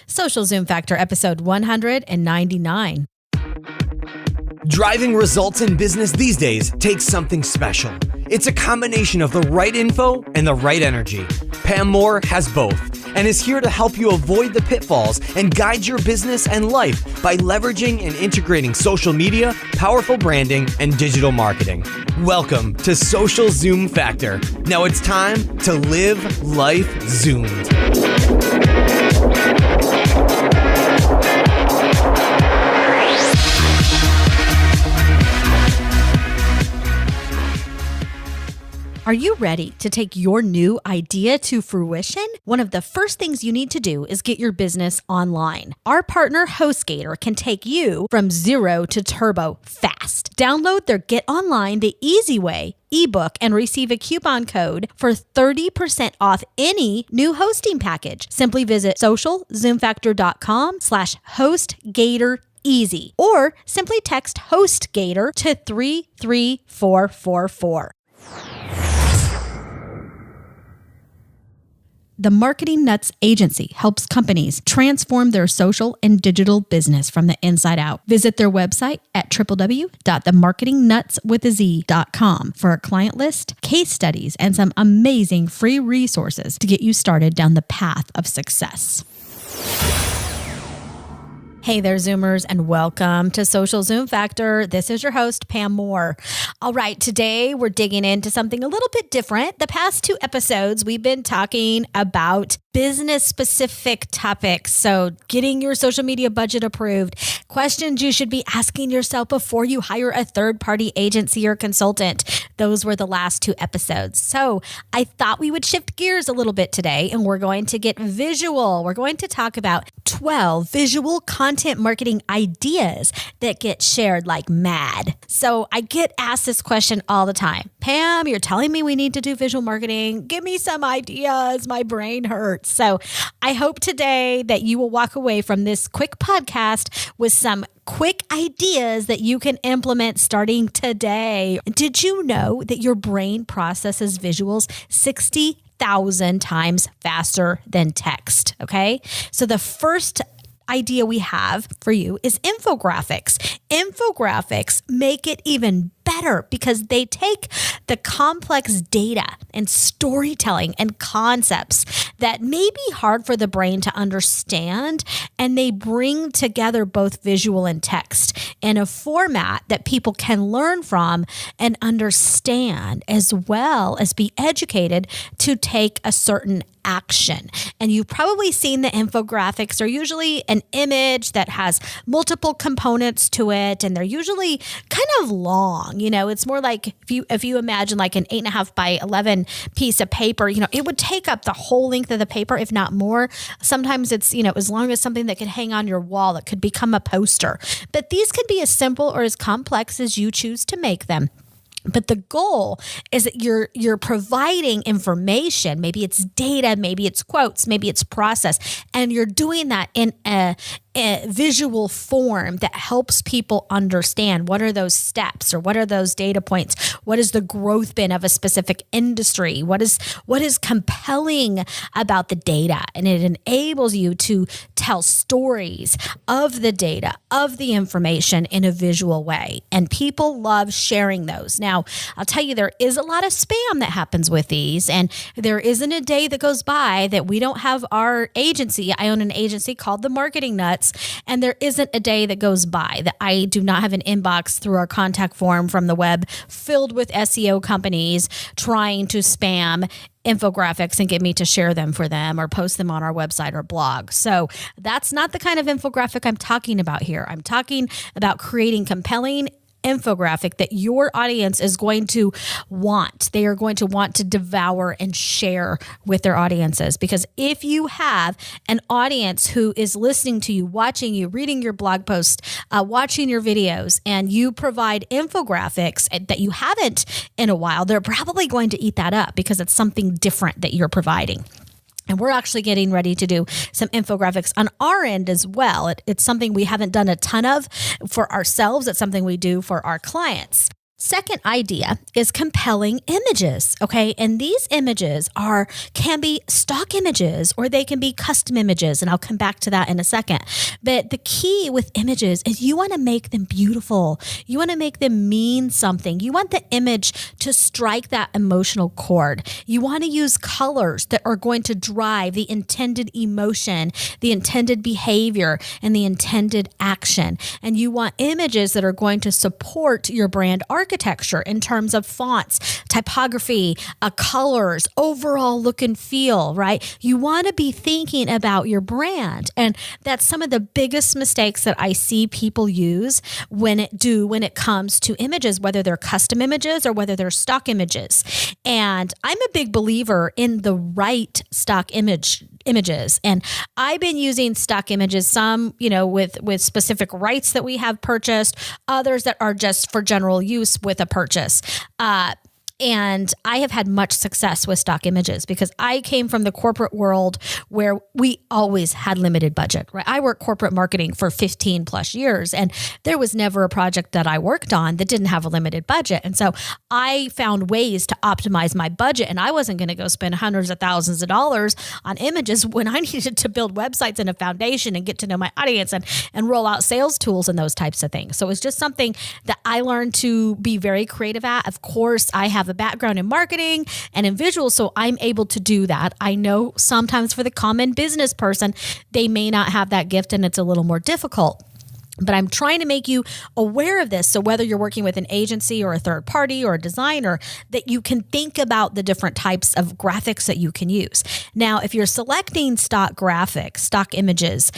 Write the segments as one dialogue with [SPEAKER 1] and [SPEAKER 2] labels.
[SPEAKER 1] Social Zoom Factor, episode 199.
[SPEAKER 2] Driving results in business these days takes something special. It's a combination of the right info and the right energy. Pam Moore has both and is here to help you avoid the pitfalls and guide your business and life by leveraging and integrating social media, powerful branding, and digital marketing. Welcome to Social Zoom Factor. Now it's time to live life zoomed.
[SPEAKER 1] Are you ready to take your new idea to fruition? One of the first things you need to do is get your business online. Our partner HostGator can take you from zero to turbo fast. Download their Get Online the Easy Way ebook and receive a coupon code for 30% off any new hosting package. Simply visit socialzoomfactor.com/HostGatorEasy or simply text HostGator to 33444. The Marketing Nuts Agency helps companies transform their social and digital business from the inside out. Visit their website at www.themarketingnutswithaz.com for a client list, case studies, and some amazing free resources to get you started down the path of success. Hey there, Zoomers, and welcome to Social Zoom Factor. This is your host, Pam Moore. All right, today we're digging into something a little bit different. The past two episodes, we've been talking about business-specific topics. So getting your social media budget approved, questions you should be asking yourself before you hire a third-party agency or consultant. Those were the last two episodes. So I thought we would shift gears a little bit today, and we're going to get visual. We're going to talk about 12 visual content marketing ideas that get shared like mad. So I get asked this question all the time. Pam, you're telling me we need to do visual marketing. Give me some ideas. My brain hurts. So I hope today that you will walk away from this quick podcast with some quick ideas that you can implement starting today. Did you know that your brain processes visuals 60,000 times faster than text? Okay. So the first idea we have for you is infographics. Infographics make it even better because they take the complex data and storytelling and concepts that may be hard for the brain to understand, and they bring together both visual and text in a format that people can learn from and understand, as well as be educated to take a certain action. And you've probably seen the infographics are usually an image that has multiple components to it, and they're usually kind of long. You know, it's more like if you imagine like an 8.5 by 11 piece of paper, you know, it would take up the whole length of the paper, if not more. Sometimes it's, you know, as long as something that could hang on your wall, it could become a poster. But these could be as simple or as complex as you choose to make them. But the goal is that you're providing information. Maybe it's data, maybe it's quotes, maybe it's process, and you're doing that in a visual form that helps people understand what are those steps or what are those data points. What has the growth been of a specific industry? What is compelling about the data? And it enables you to tell stories of the data, of the information in a visual way. And people love sharing those. Now, I'll tell you, there is a lot of spam that happens with these, and there isn't a day that goes by that we don't have our agency. I own an agency called The Marketing Nuts, and there isn't a day that goes by that I do not have an inbox through our contact form from the web filled with SEO companies trying to spam infographics and get me to share them for them or post them on our website or blog. So that's not the kind of infographic I'm talking about here. I'm talking about creating compelling infographic that your audience is going to want. They are going to want to devour and share with their audiences. Because if you have an audience who is listening to you, watching you, reading your blog posts, watching your videos, and you provide infographics that you haven't in a while, they're probably going to eat that up because it's something different that you're providing. And we're actually getting ready to do some infographics on our end as well. It's something we haven't done a ton of for ourselves. It's something we do for our clients. Second idea is compelling images, okay? And these images can be stock images or they can be custom images, and I'll come back to that in a second. But the key with images is you want to make them beautiful. You want to make them mean something. You want the image to strike that emotional chord. You want to use colors that are going to drive the intended emotion, the intended behavior, and the intended action. And you want images that are going to support your brand architecture in terms of fonts, typography, colors, overall look and feel, right? You want to be thinking about your brand. And that's some of the biggest mistakes that I see people use when it comes to images, whether they're custom images or whether they're stock images. And I'm a big believer in the right stock images. And I've been using stock images, some, with specific rights that we have purchased, others that are just for general use with a purchase. And I have had much success with stock images because I came from the corporate world where we always had limited budget, right? I worked corporate marketing for 15 plus years, and there was never a project that I worked on that didn't have a limited budget. And so I found ways to optimize my budget, and I wasn't going to go spend hundreds of thousands of dollars on images when I needed to build websites and a foundation and get to know my audience and roll out sales tools and those types of things. So it was just something that I learned to be very creative at. Of course, I have a background in marketing and in visuals, so I'm able to do that. I know sometimes for the common business person, they may not have that gift and it's a little more difficult. But I'm trying to make you aware of this. So whether you're working with an agency or a third party or a designer, that you can think about the different types of graphics that you can use. Now, if you're selecting stock graphics, stock images,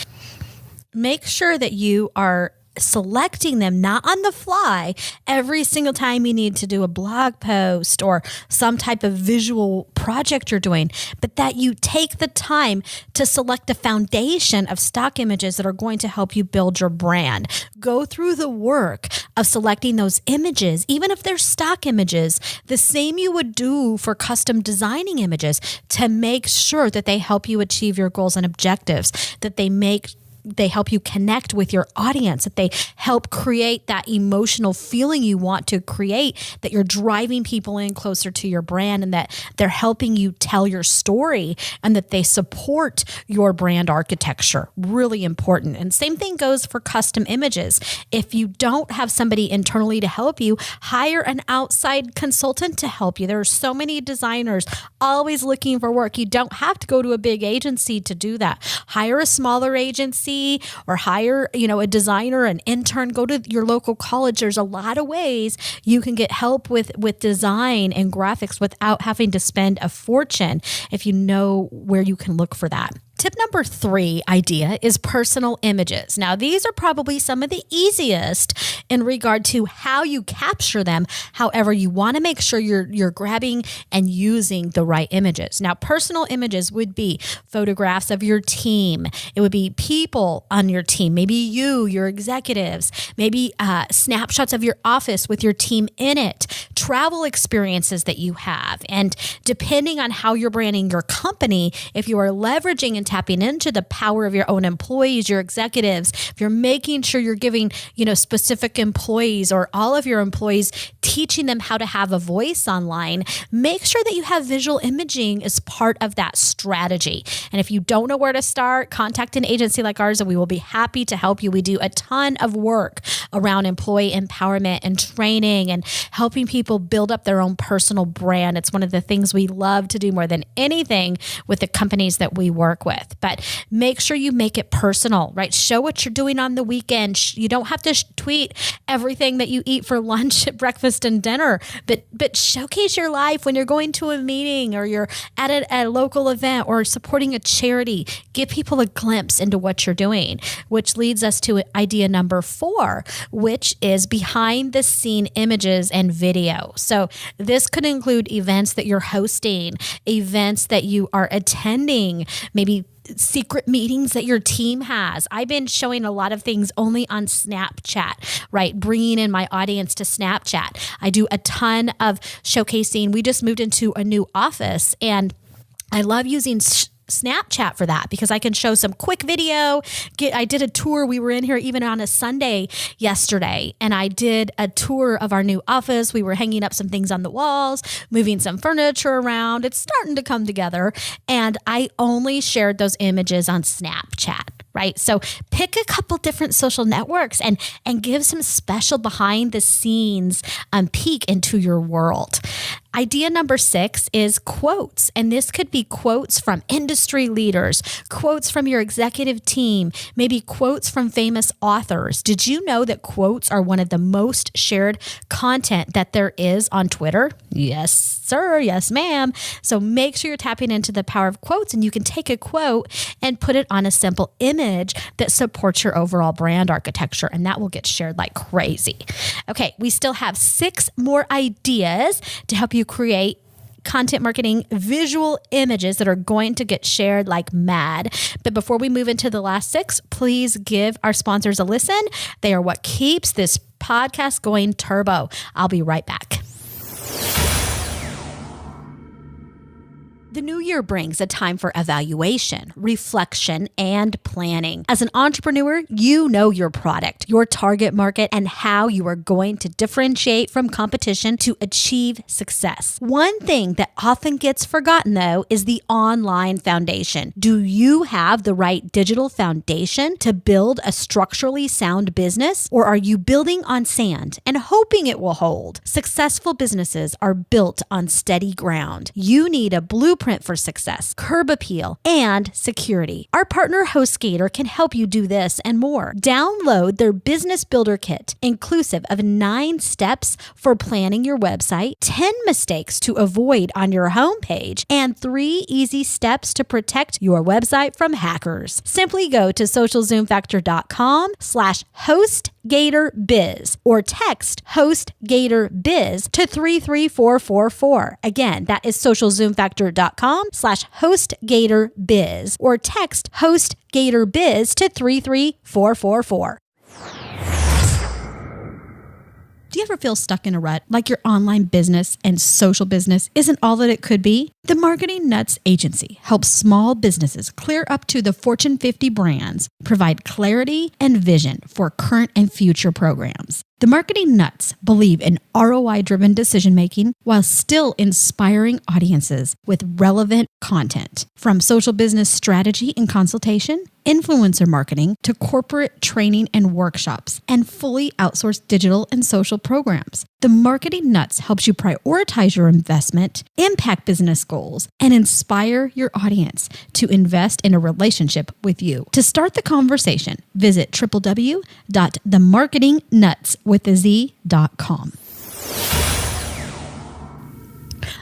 [SPEAKER 1] make sure that you are selecting them not on the fly every single time you need to do a blog post or some type of visual project you're doing, but that you take the time to select a foundation of stock images that are going to help you build your brand. Go through the work of selecting those images, even if they're stock images, the same you would do for custom designing images, to make sure that they help you achieve your goals and objectives, that they help you connect with your audience, that they help create that emotional feeling you want to create, that you're driving people in closer to your brand, and that they're helping you tell your story, and that they support your brand architecture. Really important. And same thing goes for custom images. If you don't have somebody internally to help you, hire an outside consultant to help you. There are so many designers always looking for work. You don't have to go to a big agency to do that. Hire a smaller agency or hire, a designer, an intern, go to your local college. There's a lot of ways you can get help with design and graphics without having to spend a fortune if you know where you can look for that. Tip number 3 idea is personal images. Now, these are probably some of the easiest in regard to how you capture them. However, you want to make sure you're grabbing and using the right images. Now, personal images would be photographs of your team. It would be people on your team, maybe your executives, maybe snapshots of your office with your team in it, travel experiences that you have. And depending on how you're branding your company, if you are leveraging and tapping into the power of your own employees, your executives, if you're making sure you're giving, specific employees or all of your employees, teaching them how to have a voice online, make sure that you have visual imaging as part of that strategy. And if you don't know where to start, contact an agency like ours and we will be happy to help you. We do a ton of work around employee empowerment and training and helping people build up their own personal brand. It's one of the things we love to do more than anything with the companies that we work with. But make sure you make it personal, right? Show what you're doing on the weekend. You don't have to tweet everything that you eat for lunch, breakfast, and dinner, but showcase your life when you're going to a meeting or you're at a local event or supporting a charity. Give people a glimpse into what you're doing, which leads us to idea number 4, which is behind the scene images and video. So this could include events that you're hosting, events that you are attending, maybe secret meetings that your team has. I've been showing a lot of things only on Snapchat, right? Bringing in my audience to Snapchat. I do a ton of showcasing. We just moved into a new office and I love using Snapchat for that because I can show some quick video. I did a tour. We were in here even on a Sunday yesterday, and I did a tour of our new office. We were hanging up some things on the walls, moving some furniture around. It's starting to come together, and I only shared those images on Snapchat. Right? So pick a couple different social networks and give some special behind the scenes peek into your world. Idea number 6 is quotes. And this could be quotes from industry leaders, quotes from your executive team, maybe quotes from famous authors. Did you know that quotes are one of the most shared content that there is on Twitter? Yes, sir. Yes, ma'am. So make sure you're tapping into the power of quotes, and you can take a quote and put it on a simple image that supports your overall brand architecture, and that will get shared like crazy. Okay, we still have 6 more ideas to help you create content marketing visual images that are going to get shared like mad. But before we move into the last 6, please give our sponsors a listen. They are what keeps this podcast going turbo. I'll be right back. The new year brings a time for evaluation, reflection, and planning. As an entrepreneur, you know your product, your target market, and how you are going to differentiate from competition to achieve success. One thing that often gets forgotten, though, is the online foundation. Do you have the right digital foundation to build a structurally sound business, or are you building on sand and hoping it will hold? Successful businesses are built on steady ground. You need a blueprint for success, curb appeal, and security. Our partner HostGator can help you do this and more. Download their Business Builder Kit, inclusive of 9 steps for planning your website, 10 mistakes to avoid on your homepage, and 3 easy steps to protect your website from hackers. Simply go to socialzoomfactor.com/HostGatorBiz or text HostGatorBiz to 33444. Again, that is socialzoomfactor.com/HostGatorBiz or text HostGatorBiz to 33444. Do you ever feel stuck in a rut, like your online business and social business isn't all that it could be? The Marketing Nuts Agency helps small businesses clear up to the Fortune 50 brands, provide clarity and vision for current and future programs. The Marketing Nuts believe in ROI-driven decision-making while still inspiring audiences with relevant content. From social business strategy and consultation, influencer marketing, to corporate training and workshops, and fully outsourced digital and social programs. The Marketing Nuts helps you prioritize your investment, impact business goals, and inspire your audience to invest in a relationship with you. To start the conversation, visit www.themarketingnuts.com.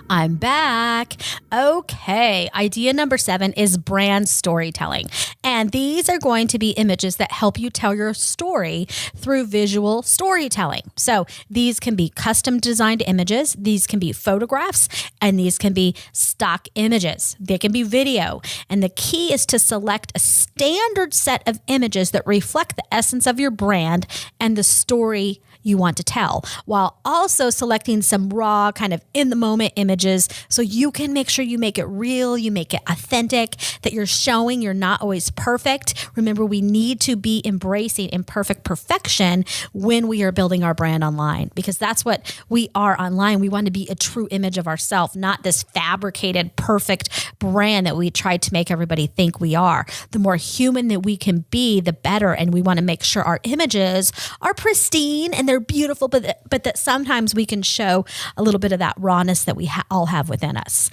[SPEAKER 1] I'm back. Okay. Idea number 7 is brand storytelling. And these are going to be images that help you tell your story through visual storytelling. So these can be custom designed images. These can be photographs, and these can be stock images. They can be video. And the key is to select a standard set of images that reflect the essence of your brand and the story you want to tell, while also selecting some raw kind of in the moment images so you can make sure you make it real, you make it authentic, that you're showing you're not always perfect. Remember, we need to be embracing imperfect perfection when we are building our brand online, because that's what we are online. We want to be a true image of ourselves, not this fabricated, perfect brand that we try to make everybody think we are. The more human that we can be, the better. And we want to make sure our images are pristine and they're beautiful, but that sometimes we can show a little bit of that rawness that we all have within us.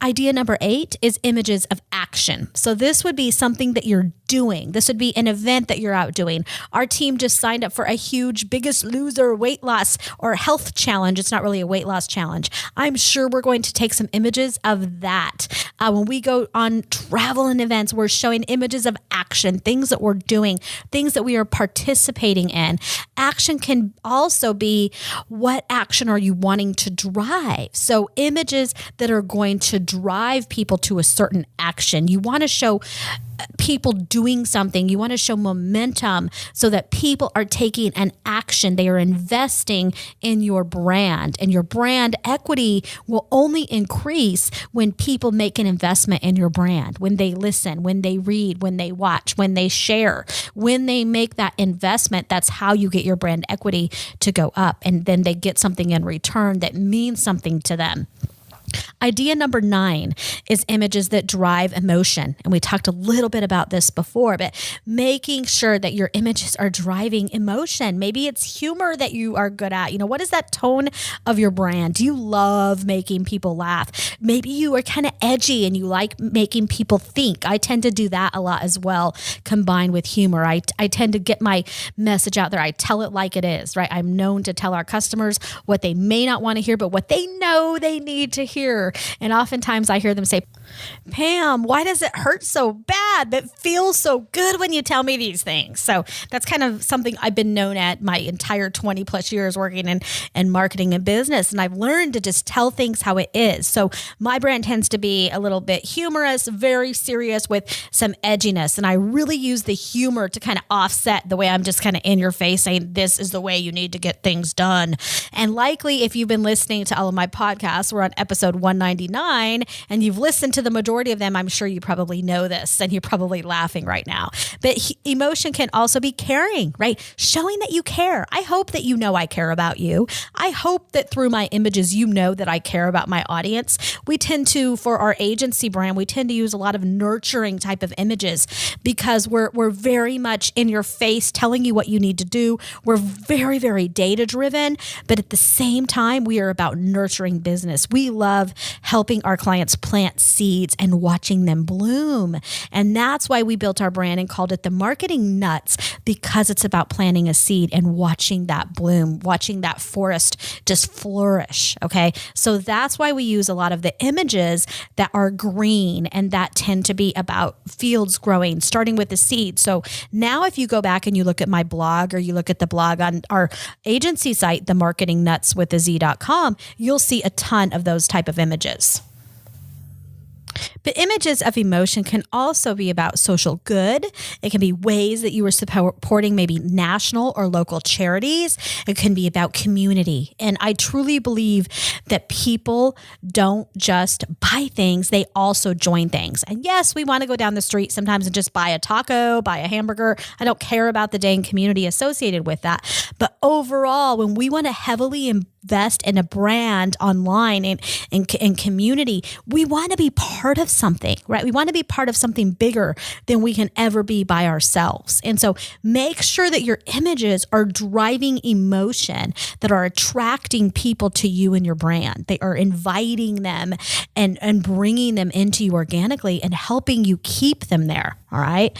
[SPEAKER 1] Idea number 8 is images of action. So this would be something that you're doing. This would be an event that you're out doing. Our team just signed up for a huge Biggest Loser weight loss or health challenge. It's not really a weight loss challenge. I'm sure we're going to take some images of that. When we go on travel and events, we're showing images of action, things that we're doing, things that we are participating in. Action can also be, what action are you wanting to drive? So images that are going to drive people to a certain action. You want to show people doing something. You want to show momentum so that people are taking an action. They are investing in your brand, and your brand equity will only increase when people make an investment in your brand, when they listen, when they read, when they watch, when they share, when they make that investment. That's how you get your brand equity to go up, and then they get something in return that means something to them. Idea number 9 is images that drive emotion. And we talked a little bit about this before, but making sure that your images are driving emotion. Maybe it's humor that you are good at. What is that tone of your brand? Do you love making people laugh? Maybe you are kind of edgy and you like making people think. I tend to do that a lot as well, combined with humor. I tend to get my message out there. I tell it like it is, right? I'm known to tell our customers what they may not want to hear, but what they know they need to hear. And oftentimes I hear them say, Pam, why does it hurt so bad but feels so good when you tell me these things? So that's kind of something I've been known at my entire 20 plus years working in marketing and business. And I've learned to just tell things how it is. So my brand tends to be a little bit humorous, very serious with some edginess. And I really use the humor to kind of offset the way I'm just kind of in your face saying, this is the way you need to get things done. And likely if you've been listening to all of my podcasts, we're on episode 199 and you've listened to the majority of them, I'm sure you probably know this and you're probably laughing right now. But emotion can also be caring, right? Showing that you care. I hope that you know I care about you. I hope that through my images, you know that I care about my audience. We tend to, for our agency brand, we tend to use a lot of nurturing type of images because we're very much in your face telling you what you need to do. We're very, very data driven, but at the same time, we are about nurturing business. We love helping our clients plant seeds and watching them bloom. And that's why we built our brand and called it the Marketing Nuts, because it's about planting a seed and watching that bloom, watching that forest just flourish. Okay. So that's why we use a lot of the images that are green and that tend to be about fields growing, starting with the seed. So now if you go back and you look at my blog or you look at the blog on our agency site, themarketingnutswithaz.com, you'll see a ton of those type of images. But images of emotion can also be about social good. It can be ways that you are supporting maybe national or local charities. It can be about community. And I truly believe that people don't just buy things, they also join things. And yes, we want to go down the street sometimes and just buy a taco, buy a hamburger. I don't care about the dang community associated with that. But overall, when we want to heavily invest in a brand online and community, we want to be part of something, right? We want to be part of something bigger than we can ever be by ourselves. And so make sure that your images are driving emotion, that are attracting people to you and your brand. They are inviting them and bringing them into you organically and helping you keep them there. All right.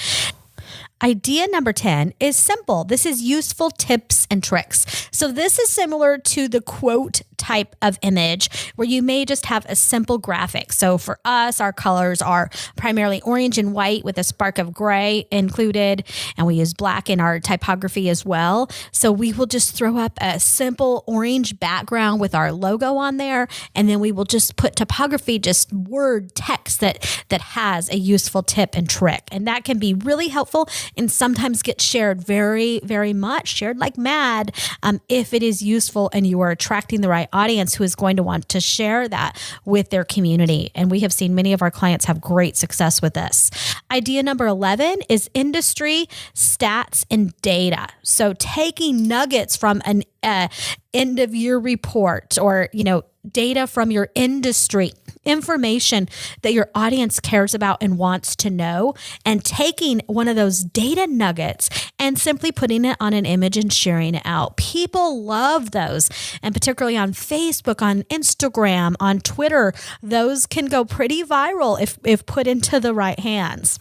[SPEAKER 1] Idea number 10 is simple. This is useful tips and tricks. So this is similar to the quote type of image where you may just have a simple graphic. So for us, our colors are primarily orange and white with a spark of gray included, and we use black in our typography as well. So we will just throw up a simple orange background with our logo on there, and then we will just put typography, just word text that has a useful tip and trick. And that can be really helpful and sometimes get shared very, very much, shared like mad, if it is useful and you are attracting the right audience who is going to want to share that with their community. And we have seen many of our clients have great success with this. Idea number 11 is industry stats and data. So taking nuggets from an end of year report or, data from your industry, information that your audience cares about and wants to know, and taking one of those data nuggets and simply putting it on an image and sharing it out. People love those. And particularly on Facebook, on Instagram, on Twitter, those can go pretty viral if put into the right hands.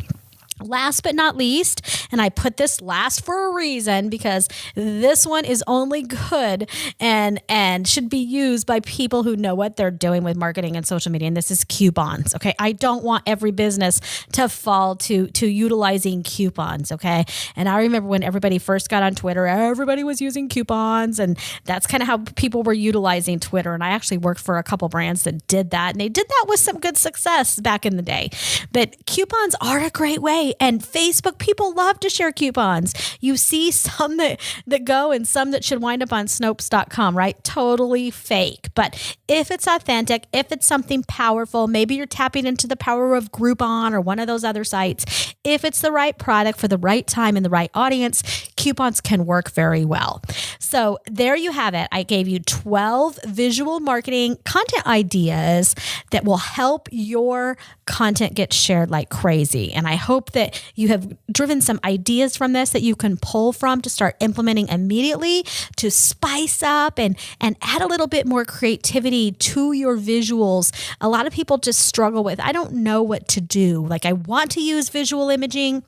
[SPEAKER 1] Last but not least, and I put this last for a reason because this one is only good and should be used by people who know what they're doing with marketing and social media. And this is coupons. Okay. I don't want every business to fall to utilizing coupons. Okay. And I remember when everybody first got on Twitter, everybody was using coupons, and that's kind of how people were utilizing Twitter. And I actually worked for a couple brands that did that, and they did that with some good success back in the day. But coupons are a great way. And Facebook, people love to share coupons. You see some that go and some that should wind up on Snopes.com, right? Totally fake. But if it's authentic, if it's something powerful, maybe you're tapping into the power of Groupon or one of those other sites. If it's the right product for the right time and the right audience, coupons can work very well. So there you have it. I gave you 12 visual marketing content ideas that will help your content get shared like crazy. And I hope that you have driven some ideas from this that you can pull from to start implementing immediately to spice up and add a little bit more creativity to your visuals. A lot of people just struggle with, I don't know what to do. Like, I want to use visual imaging,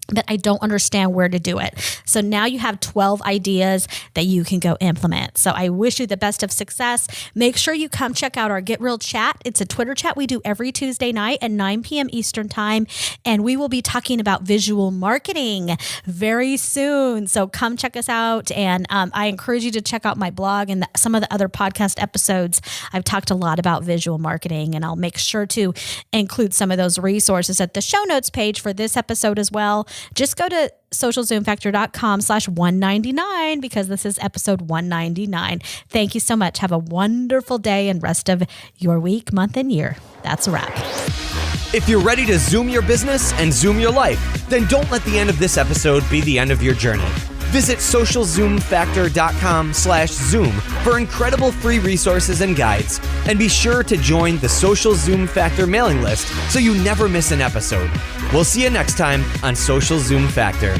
[SPEAKER 1] but I don't understand where to do it. So now you have 12 ideas that you can go implement. So I wish you the best of success. Make sure you come check out our Get Real chat. It's a Twitter chat we do every Tuesday night at 9 p.m. Eastern time. And we will be talking about visual marketing very soon. So come check us out. And I encourage you to check out my blog and some of the other podcast episodes. I've talked a lot about visual marketing, and I'll make sure to include some of those resources at the show notes page for this episode as well. Just go to socialzoomfactor.com/199 because this is episode 199. Thank you so much. Have a wonderful day and rest of your week, month, and year. That's a wrap.
[SPEAKER 2] If you're ready to zoom your business and zoom your life, then don't let the end of this episode be the end of your journey. Visit socialzoomfactor.com/zoom for incredible free resources and guides. And be sure to join the Social Zoom Factor mailing list so you never miss an episode. We'll see you next time on Social Zoom Factor.